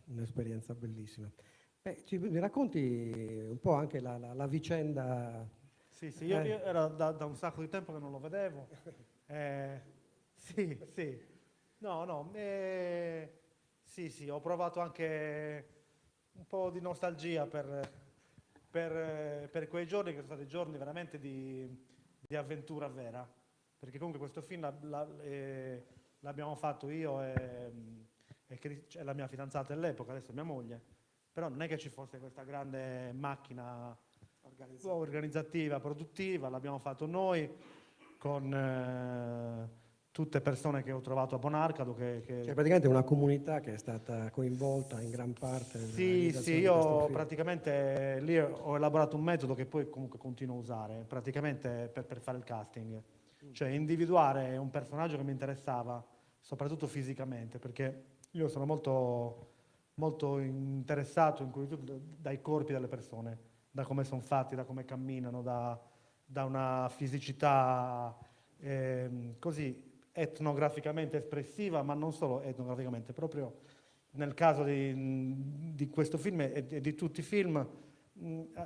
un'esperienza bellissima. Mi racconti un po' anche la vicenda? Sì, sì, io era da un sacco di tempo che non lo vedevo. Sì, sì. No, no, sì, sì, ho provato anche un po' di nostalgia per quei giorni che sono stati giorni veramente di avventura vera. Perché comunque questo film l'abbiamo fatto io cioè, la mia fidanzata all'epoca, adesso mia moglie. Però non è che ci fosse questa grande macchina organizzativa, produttiva, l'abbiamo fatto noi con tutte persone che ho trovato a Bonarcado. Cioè praticamente una comunità che è stata coinvolta in gran parte nella Sì, sì, realizzazione di questo io film. praticamente lì ho elaborato un metodo che poi comunque continuo a usare, praticamente per fare il casting. Cioè individuare un personaggio che mi interessava, soprattutto fisicamente, perché io sono molto, molto interessato dai corpi delle persone, da come sono fatti, da come camminano, da una fisicità così etnograficamente espressiva, ma non solo etnograficamente, proprio nel caso di questo film e di tutti i film,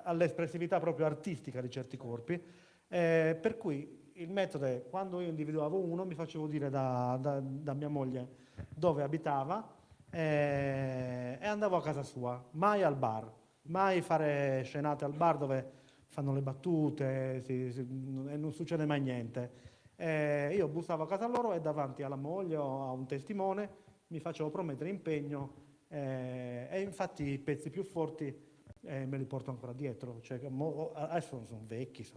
all'espressività proprio artistica di certi corpi. Per cui il metodo è, quando io individuavo uno, mi facevo dire da mia moglie dove abitava e andavo a casa sua, mai al bar, mai fare scenate al bar dove fanno le battute e non succede mai niente. Io bussavo a casa loro e davanti alla moglie o a un testimone mi facevo promettere impegno e infatti i pezzi più forti me li porto ancora dietro. Cioè, adesso sono vecchi, Sì,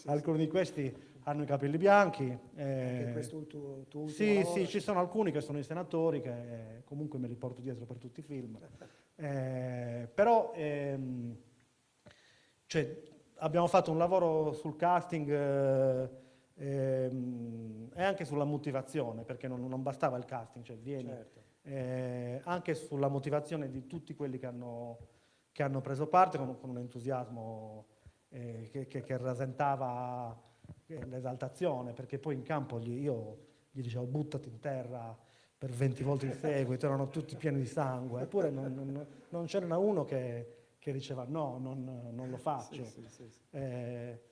alcuni sì. di questi hanno i capelli bianchi. Anche questo tuo ultimo Sì, lavoro. sì, ci sono alcuni che sono i senatori che comunque me li porto dietro per tutti i film. Però cioè, abbiamo fatto un lavoro sul casting e anche sulla motivazione, perché non bastava il casting, cioè vieni, Certo. anche sulla motivazione di tutti quelli che hanno preso parte con un entusiasmo che rasentava l'esaltazione, perché poi in campo io gli dicevo buttati in terra per 20 volte in seguito, erano tutti pieni di sangue, eppure non c'era uno che diceva no, non lo faccio. Sì, sì, sì, sì.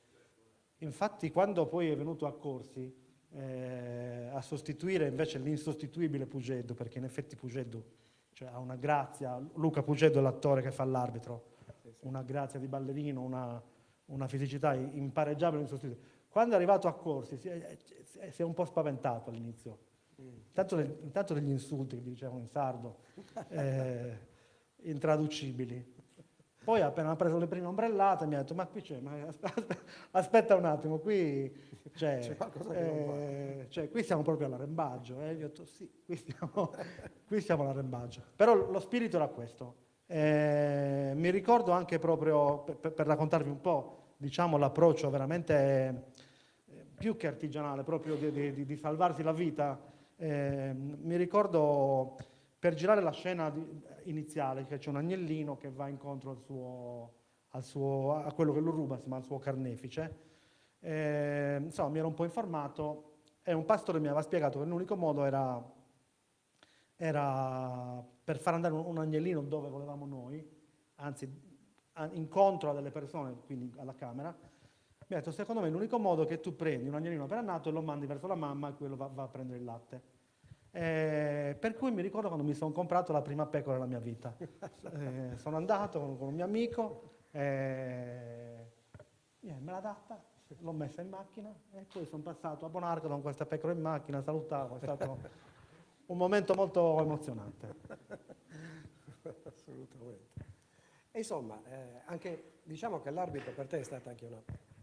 Infatti quando poi è venuto a Corsi a sostituire invece l'insostituibile Pugeddu, perché in effetti Pugeddu cioè, ha una grazia, Luca Pugeddu è l'attore che fa l'arbitro, una grazia di ballerino, una fisicità impareggiabile, insostituibile. Quando è arrivato a Corsi si è un po' spaventato all'inizio, intanto degli insulti che dicevano in sardo, intraducibili. Poi appena ha preso le prime ombrellate mi ha detto ma qui c'è, aspetta un attimo, qui, C'è qualcosa che non va. qui siamo proprio all'arrembaggio. Io ho detto sì, qui siamo all'arrembaggio. Però lo spirito era questo. Mi ricordo anche proprio, per raccontarvi un po', diciamo, l'approccio veramente più che artigianale, proprio di salvarsi la vita. Mi ricordo per girare la scena iniziale che c'è un agnellino che va incontro a quello che lo ruba, insomma, al suo carnefice. Insomma, mi ero un po' informato e un pastore mi aveva spiegato che l'unico modo era per far andare un agnellino dove volevamo noi, anzi incontro a delle persone, quindi alla camera. Mi ha detto, secondo me l'unico modo è che tu prendi un agnellino appena nato e lo mandi verso la mamma e quello va a prendere il latte. Per cui mi ricordo quando mi sono comprato la prima pecora della mia vita. Sono andato con un mio amico, me l'ha data, l'ho messa in macchina e poi sono passato a Bonarca con questa pecora in macchina, salutavo, è stato un momento molto emozionante. Assolutamente. E insomma, anche, diciamo che l'arbitro per te è stata anche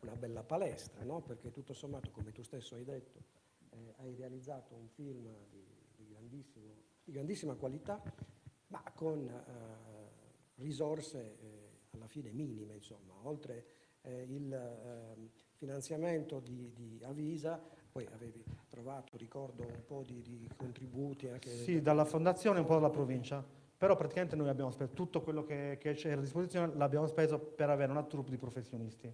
una bella palestra, no? Perché tutto sommato, come tu stesso hai detto, hai realizzato un film di grandissima qualità, ma con risorse alla fine minime, insomma, oltre il finanziamento di Avisa, poi avevi trovato, ricordo, un po' di contributi anche Sì, dalla fondazione e un po' dalla provincia, però praticamente noi abbiamo speso tutto quello che c'era a disposizione, l'abbiamo speso per avere una troupe di professionisti.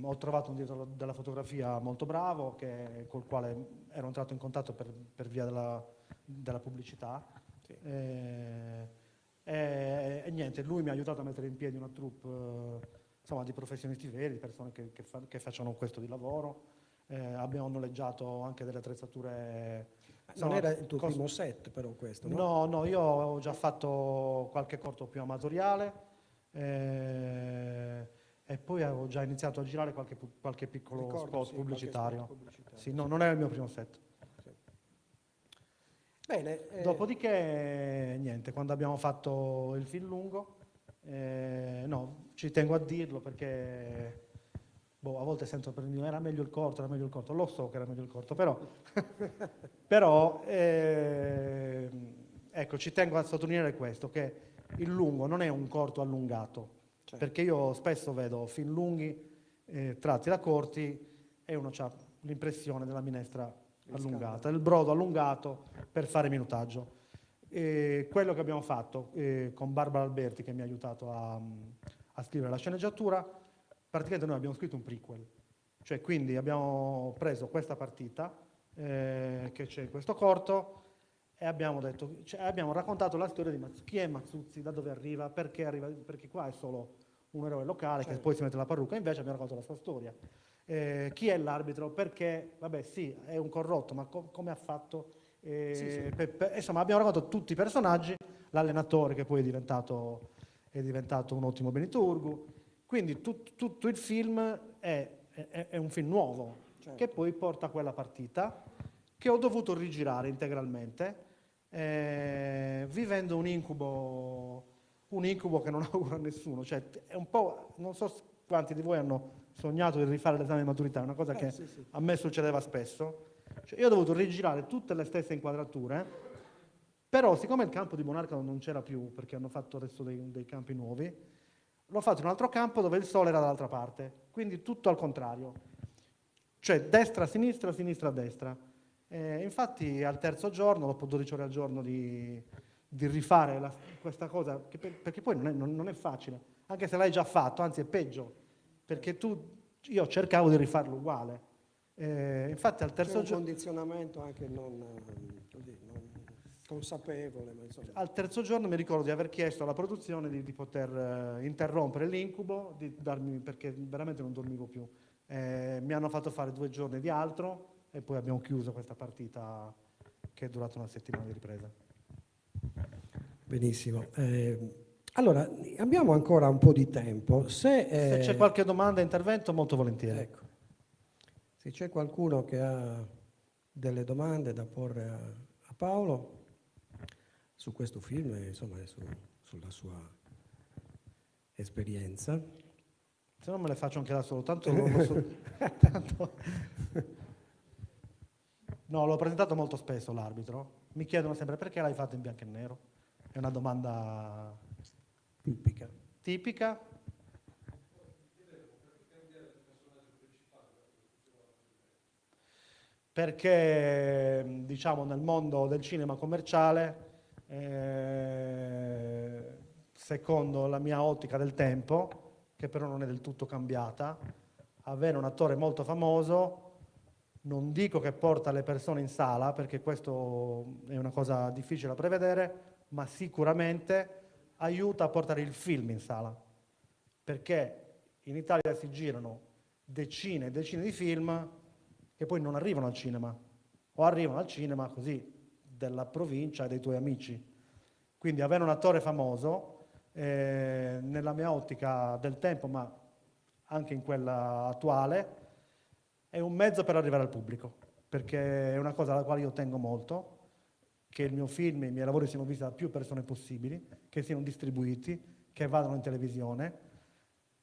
Ho trovato un direttore della fotografia molto bravo, col quale ero entrato in contatto per via della pubblicità. Sì. E niente, lui mi ha aiutato a mettere in piedi una troupe insomma, di professionisti veri, di persone che facciano questo di lavoro. Abbiamo noleggiato anche delle attrezzature. Non era il tuo primo set però questo, no? No, io ho già fatto qualche corto più amatoriale e poi avevo già iniziato a girare qualche piccolo Ricordo, spot sì, pubblicitario. qualche spot pubblicitario, Sì, no, sì. non era il mio primo set. Sì. Bene. Dopodiché, niente, quando abbiamo fatto il film lungo, no, ci tengo a dirlo perché a volte sento per dire era meglio il corto, lo so che era meglio il corto, però ecco, ci tengo a sottolineare questo, che il lungo non è un corto allungato, Certo. perché io spesso vedo film lunghi tratti da corti e uno ha l'impressione della minestra allungata, il brodo allungato per fare minutaggio. Quello che abbiamo fatto con Barbara Alberti, che mi ha aiutato a scrivere la sceneggiatura, praticamente noi abbiamo scritto un prequel, cioè quindi abbiamo preso questa partita che c'è in questo corto e abbiamo raccontato la storia di chi è Mazzuzzi, da dove arriva, perché qua è solo un eroe locale che poi si mette la parrucca, invece abbiamo raccontato la sua storia. Chi è l'arbitro? Perché, vabbè sì, è un corrotto, ma come ha fatto? Insomma, abbiamo raccontato tutti i personaggi, l'allenatore che poi è diventato un ottimo Beniturgu, quindi tutto il film è un film nuovo, che poi porta a quella partita, che ho dovuto rigirare integralmente, vivendo un incubo che non auguro a nessuno, cioè è un po', non so quanti di voi hanno sognato di rifare l'esame di maturità, è una cosa che Sì. a me succedeva spesso. Cioè, io ho dovuto rigirare tutte le stesse inquadrature, però siccome il campo di Monarca non c'era più, perché hanno fatto adesso dei campi nuovi, l'ho fatto in un altro campo dove il sole era dall'altra parte, quindi tutto al contrario, cioè destra a sinistra, sinistra a destra. Infatti al terzo giorno, dopo 12 ore al giorno di rifare questa cosa, perché poi non è facile, anche se l'hai già fatto, anzi è peggio, perché io cercavo di rifarlo uguale. Infatti al terzo C'è un condizionamento anche non consapevole, ma insomma. Al terzo giorno mi ricordo di aver chiesto alla produzione di poter interrompere l'incubo, perché veramente non dormivo più. Mi hanno fatto fare 2 giorni di altro e poi abbiamo chiuso questa partita che è durata una settimana di ripresa. Benissimo. Allora, abbiamo ancora un po' di tempo. Se c'è qualche domanda, intervento, molto volentieri. Ecco. Se c'è qualcuno che ha delle domande da porre a Paolo su questo film e insomma sulla sua esperienza. Se no me le faccio anche da solo, tanto No, l'ho presentato molto spesso l'arbitro. Mi chiedono sempre perché l'hai fatto in bianco e nero. È una domanda tipica. Perché diciamo nel mondo del cinema commerciale, secondo la mia ottica del tempo, che però non è del tutto cambiata, avere un attore molto famoso, non dico che porta le persone in sala, perché questo è una cosa difficile da prevedere, ma sicuramente aiuta a portare il film in sala, perché in Italia si girano decine e decine di film che poi non arrivano al cinema, o arrivano al cinema così, della provincia e dei tuoi amici. Quindi avere un attore famoso, nella mia ottica del tempo, ma anche in quella attuale, è un mezzo per arrivare al pubblico, perché è una cosa alla quale io tengo molto, che il mio film e i miei lavori siano visti da più persone possibili, che siano distribuiti, che vadano in televisione,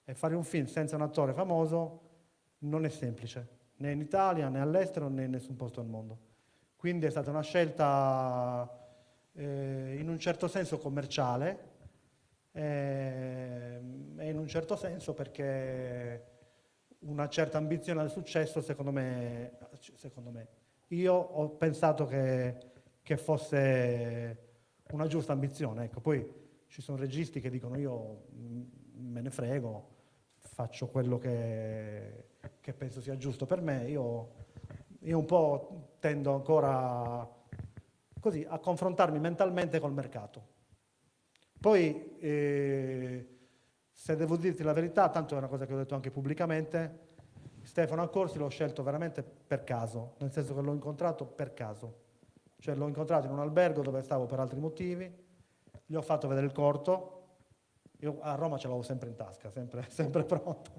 e fare un film senza un attore famoso non è semplice, né in Italia, né all'estero, né in nessun posto al mondo. Quindi è stata una scelta in un certo senso commerciale, e in un certo senso perché una certa ambizione al successo, secondo me, io ho pensato che fosse una giusta ambizione. Ecco, poi ci sono registi che dicono io me ne frego, faccio quello che penso sia giusto per me. Io un po' tendo ancora così a confrontarmi mentalmente col mercato. Poi, se devo dirti la verità, tanto è una cosa che ho detto anche pubblicamente, Stefano Accorsi l'ho scelto veramente per caso, nel senso che l'ho incontrato per caso. Cioè l'ho incontrato in un albergo dove stavo per altri motivi, gli ho fatto vedere il corto, io a Roma ce l'avevo sempre in tasca, sempre pronto.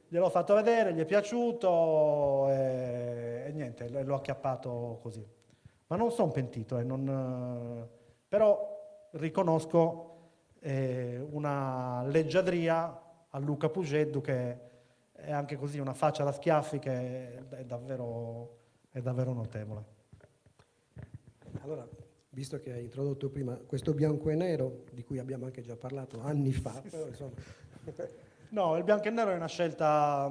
Gliel'ho fatto vedere, gli è piaciuto e niente, l'ho acchiappato così. Ma non sono pentito, però riconosco una leggiadria a Luca Pugeddu che è anche così una faccia da schiaffi che è davvero notevole. Allora, visto che hai introdotto prima questo bianco e nero, di cui abbiamo anche già parlato anni fa, però insomma... No, il bianco e nero è una scelta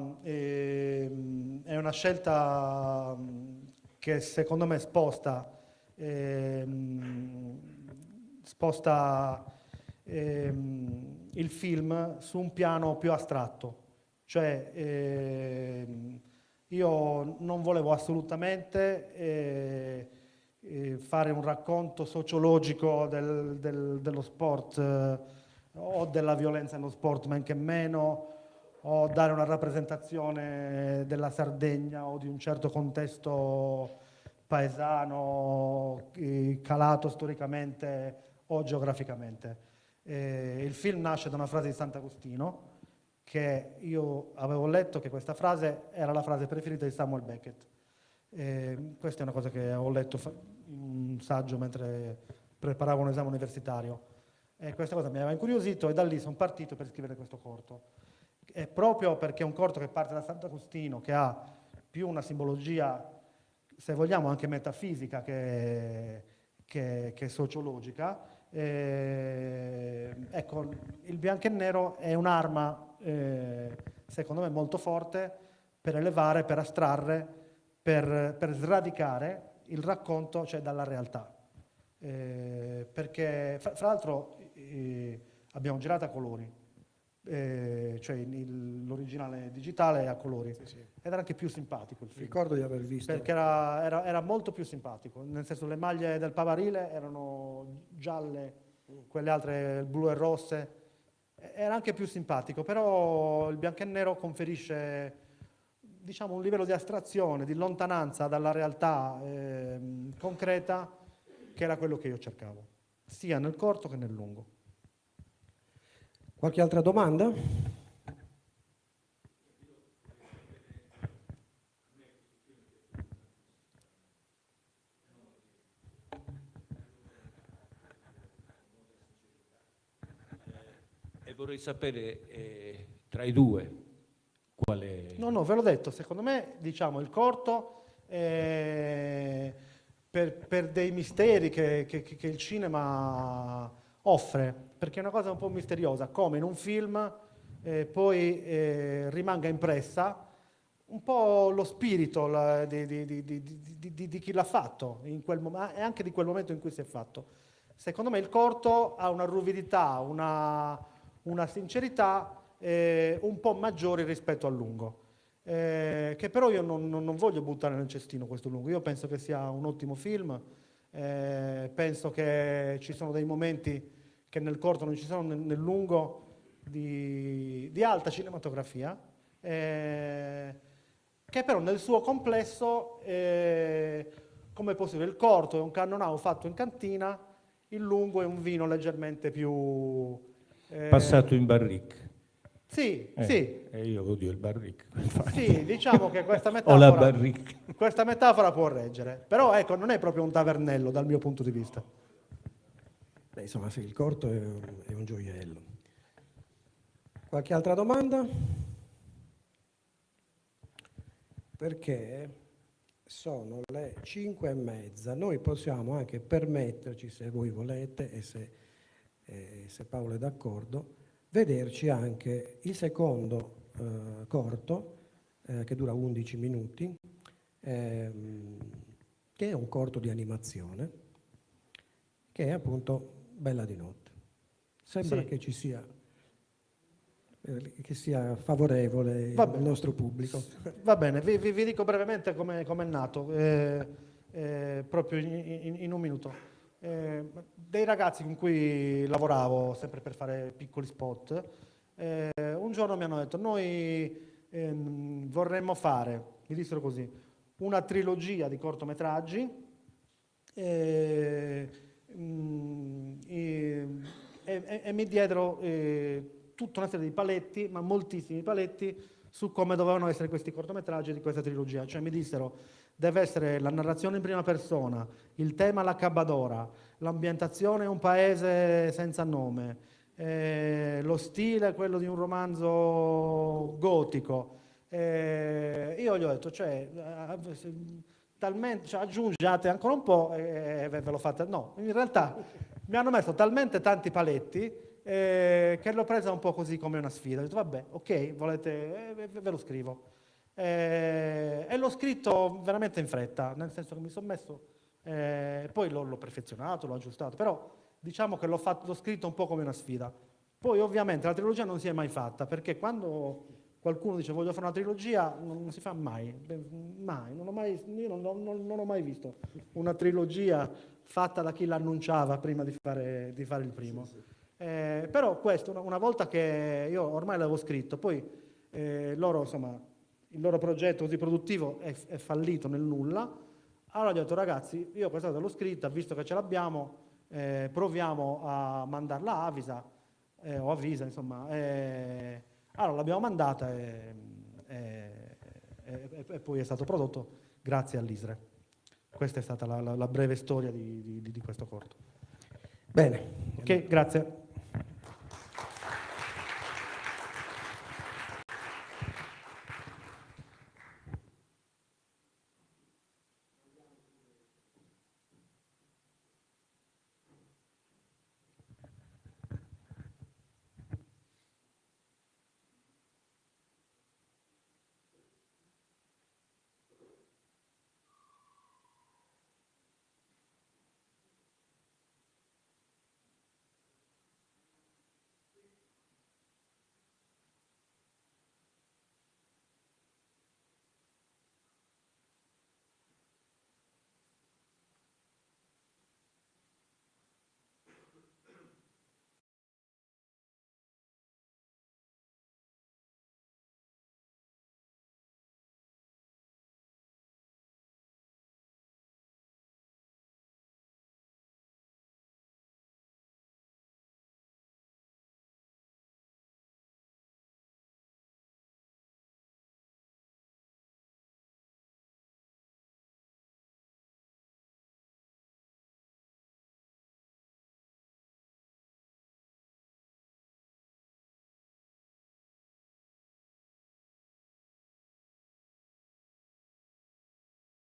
che secondo me sposta il film su un piano più astratto. Cioè, io non volevo assolutamente fare un racconto sociologico dello sport o della violenza nello sport, men che meno, o dare una rappresentazione della Sardegna o di un certo contesto paesano calato storicamente o geograficamente. Il film nasce da una frase di Sant'Agostino, che io avevo letto che questa frase era la frase preferita di Samuel Beckett. Questa è una cosa che ho letto in un saggio mentre preparavo un esame universitario. E questa cosa mi aveva incuriosito e da lì sono partito per scrivere questo corto. È proprio perché è un corto che parte da Sant'Agostino, che ha più una simbologia, se vogliamo, anche metafisica che sociologica. Ecco, il bianco e nero è un'arma, secondo me, molto forte per elevare, per astrarre, per sradicare il racconto, cioè, dalla realtà. Perché, fra l'altro, abbiamo girato a colori, cioè l'originale digitale è a colori, Sì. ed era anche più simpatico il film. Ricordo di aver visto. Perché era molto più simpatico, nel senso le maglie del Pavarile erano gialle, quelle altre blu e rosse, era anche più simpatico, però il bianco e nero conferisce, diciamo, un livello di astrazione, di lontananza dalla realtà concreta, che era quello che io cercavo, sia nel corto che nel lungo. Qualche altra domanda? E vorrei sapere tra i due quale... No, ve l'ho detto, secondo me, diciamo, il corto per dei misteri che il cinema offre, perché è una cosa un po' misteriosa, come in un film poi rimanga impressa un po' lo spirito di chi l'ha fatto in quel e anche di quel momento in cui si è fatto. Secondo me il corto ha una ruvidità, una sincerità un po' maggiori rispetto al lungo, che però io non voglio buttare nel cestino questo lungo. Io penso che sia un ottimo film, penso che ci sono dei momenti che nel corto non ci sono nel lungo di alta cinematografia, che però nel suo complesso, come è possibile, il corto è un cannonau fatto in cantina, il lungo è un vino leggermente più... passato in barrique. Sì, sì. E io odio il barrique. Sì, diciamo che questa O la metafora, barrique. questa metafora può reggere, però ecco, non è proprio un tavernello dal mio punto di vista. Beh, insomma, sì, il corto è un gioiello. Qualche altra domanda? Perché sono le 5:30, noi possiamo anche permetterci, se voi volete e se Paolo è d'accordo, vederci anche il secondo corto, che dura 11 minuti, che è un corto di animazione, che è appunto Bella di notte. Sembra Sì. che ci sia... che sia favorevole Vabbè. al nostro pubblico. Va bene, vi dico brevemente come è nato, proprio in un minuto. Dei ragazzi con cui lavoravo sempre per fare piccoli spot, un giorno mi hanno detto: noi vorremmo fare, mi dissero così, una trilogia di cortometraggi e mi diedero tutta una serie di paletti, ma moltissimi paletti, su come dovevano essere questi cortometraggi di questa trilogia. Cioè mi dissero: deve essere la narrazione in prima persona, il tema la Cabadora, l'ambientazione è un paese senza nome, lo stile è quello di un romanzo gotico. Io gli ho detto, talmente, aggiungete ancora un po' e ve lo fate. No, in realtà mi hanno messo talmente tanti paletti che l'ho presa un po' così come una sfida. Ho detto, vabbè, ok, volete, ve lo scrivo. E l'ho scritto veramente in fretta, nel senso che mi sono messo, poi l'ho perfezionato, l'ho aggiustato, però diciamo che l'ho scritto un po' come una sfida. Poi ovviamente la trilogia non si è mai fatta, perché quando qualcuno dice voglio fare una trilogia, non si fa mai, mai, io non ho mai visto una trilogia fatta da chi l'annunciava prima di fare il primo. Sì, sì. Però questo, una volta che io ormai l'avevo scritto, poi loro, insomma, il loro progetto così produttivo è fallito nel nulla, allora ho detto: ragazzi, io questa cosa l'ho scritta, visto che ce l'abbiamo, proviamo a mandarla a Avisa, o Avisa, insomma. Allora l'abbiamo mandata e poi è stato prodotto grazie all'ISRE. Questa è stata la breve storia di questo corto. Bene. Ok, grazie.